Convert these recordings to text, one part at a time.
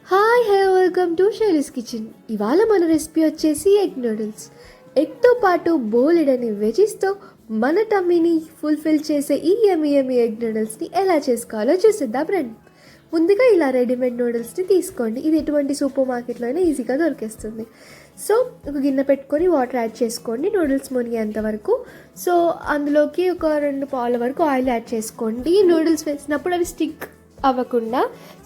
Hi hello welcome to Shaily's kitchen. ఇవాళ మన recipe వచ్చేసి ఎగ్ నూడిల్స్. ఎగ్తో పాటు బోలెడని వెజీస్తో మన టమ్మీని ఫుల్ఫిల్ చేసే ఈ యమ్మీ ఎగ్ నూడిల్స్ని ఎలా చేసుకోవాలో చూసేద్దాం రండి. ముందుగా ఇలా రెడీమేడ్ నూడిల్స్ని తీసుకోండి. ఇది ఎటువంటి సూపర్ మార్కెట్లో అయినా ఈజీగా దొరికేస్తుంది. సో ఒక గిన్నె పెట్టుకొని వాటర్ యాడ్ చేసుకోండి నూడిల్స్ మునిగేంత వరకు. సో అందులోకి ఒక 2 పావుల వరకు ఆయిల్ యాడ్ చేసుకోండి. నూడిల్స్ వేసినప్పుడు అవి స్టిక్ అవ్వకుండా.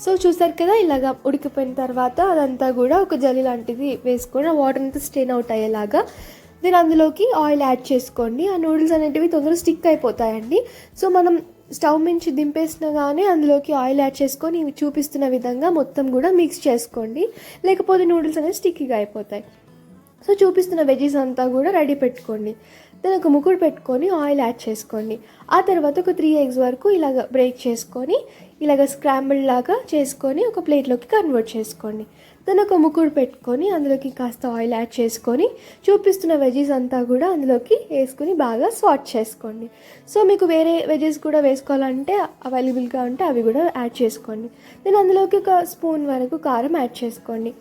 సో చూసారు కదా, ఇలాగా ఉడికిపోయిన తర్వాత అదంతా కూడా ఒక జల్లి లాంటిది వేసుకొని ఆ వాటర్ అంతా స్ట్రెయిన్ అవుట్ అయ్యేలాగా దెన్ అందులోకి ఆయిల్ యాడ్ చేసుకోండి. ఆ నూడిల్స్ అనేటివి తొందరగా స్టిక్ అయిపోతాయండి. సో మనం స్టవ్ నుంచి దింపేసినా కానీ అందులోకి ఆయిల్ యాడ్ చేసుకొని ఇవి చూపిస్తున్న విధంగా మొత్తం కూడా మిక్స్ చేసుకోండి, లేకపోతే నూడిల్స్ అనేవి స్టిక్కీగా అయిపోతాయి. సో చూపిస్తున్న వెజీస్ అంతా కూడా రెడీ పెట్టుకోండి. దాని ఒక ముకుడు పెట్టుకొని ఆయిల్ యాడ్ చేసుకోండి. ఆ తర్వాత ఒక 3 eggs వరకు ఇలాగ బ్రేక్ చేసుకొని ఇలాగ స్క్రాంబుల్ లాగా చేసుకొని ఒక ప్లేట్లోకి కన్వర్ట్ చేసుకోండి. దాని ఒక ముకుడు పెట్టుకొని అందులోకి కాస్త ఆయిల్ యాడ్ చేసుకొని చూపిస్తున్న వెజీస్ అంతా కూడా అందులోకి వేసుకొని బాగా సాట్ చేసుకోండి. సో మీకు వేరే వెజీస్ కూడా వేసుకోవాలంటే అవైలబుల్గా ఉంటే అవి కూడా యాడ్ చేసుకోండి. దెన్ అందులోకి ఒక స్పూన్ వరకు కారం యాడ్ చేసుకోండి.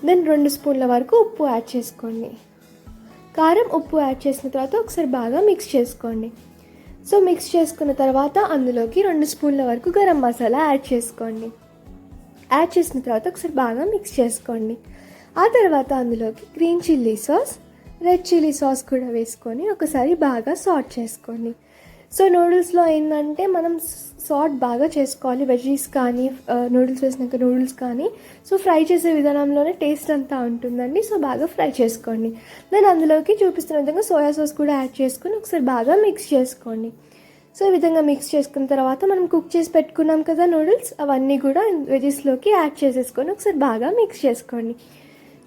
దెన్ 2 స్పూన్ల వరకు ఉప్పు యాడ్ చేసుకోండి. కారం ఉప్పు యాడ్ చేసిన తర్వాత ఒకసారి బాగా మిక్స్ చేసుకోండి. సో మిక్స్ చేసుకున్న తర్వాత అందులోకి 2 స్పూన్ల వరకు గరం మసాలా యాడ్ చేసుకోండి. యాడ్ చేసిన తర్వాత ఒకసారి బాగా మిక్స్ చేసుకోండి. ఆ తర్వాత అందులోకి green chilli sauce, red chilli sauce కూడా వేసుకొని ఒకసారి బాగా సాట్ చేసుకోండి. సో నూడిల్స్లో ఏంటంటే మనం సాట్ బాగా చేసుకోవాలి. వెజీస్ కానీ నూడిల్స్ వేసినాక నూడిల్స్ కానీ సో ఫ్రై చేసే విధానంలోనే టేస్ట్ అంతా ఉంటుందండి. సో బాగా ఫ్రై చేసుకోండి. నేను అందులోకి చూపిస్తున్న విధంగా సోయా సాస్ కూడా యాడ్ చేసుకొని ఒకసారి బాగా మిక్స్ చేసుకోండి. సో ఈ విధంగా మిక్స్ చేసుకున్న తర్వాత మనం కుక్ చేసి పెట్టుకున్నాం కదా నూడిల్స్, అవన్నీ కూడా వెజీస్లోకి యాడ్ చేసేసుకొని ఒకసారి బాగా మిక్స్ చేసుకోండి.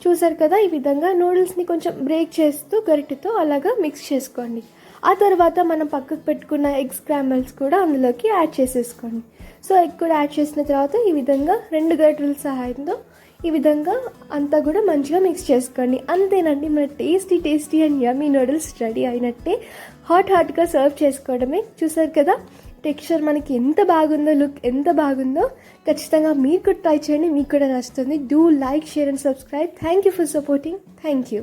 చూసారు కదా, ఈ విధంగా నూడిల్స్ని కొంచెం బ్రేక్ చేస్తూ గరిటెతో అలాగా మిక్స్ చేసుకోండి. ఆ తర్వాత మనం పక్కకు పెట్టుకున్న ఎగ్ స్క్రాంబుల్స్ కూడా అందులోకి యాడ్ చేసేసుకోండి. సో ఎగ్ కూడా యాడ్ చేసిన తర్వాత ఈ విధంగా 2 గరిటెల సహాయంతో ఈ విధంగా అంతా కూడా మంచిగా మిక్స్ చేసుకోండి. అంతేనండి, మన tasty and yummy noodles ready అయినట్టే. హాట్గా సర్వ్ చేసుకోవడమే. చూసారు కదా టెక్స్చర్ మనకి ఎంత బాగుందో, లుక్ ఎంత బాగుందో. ఖచ్చితంగా మీరు కూడా ట్రై చేయండి, మీకు కూడా నచ్చుతుంది. Do like, share and subscribe. Thank you for supporting. Thank you.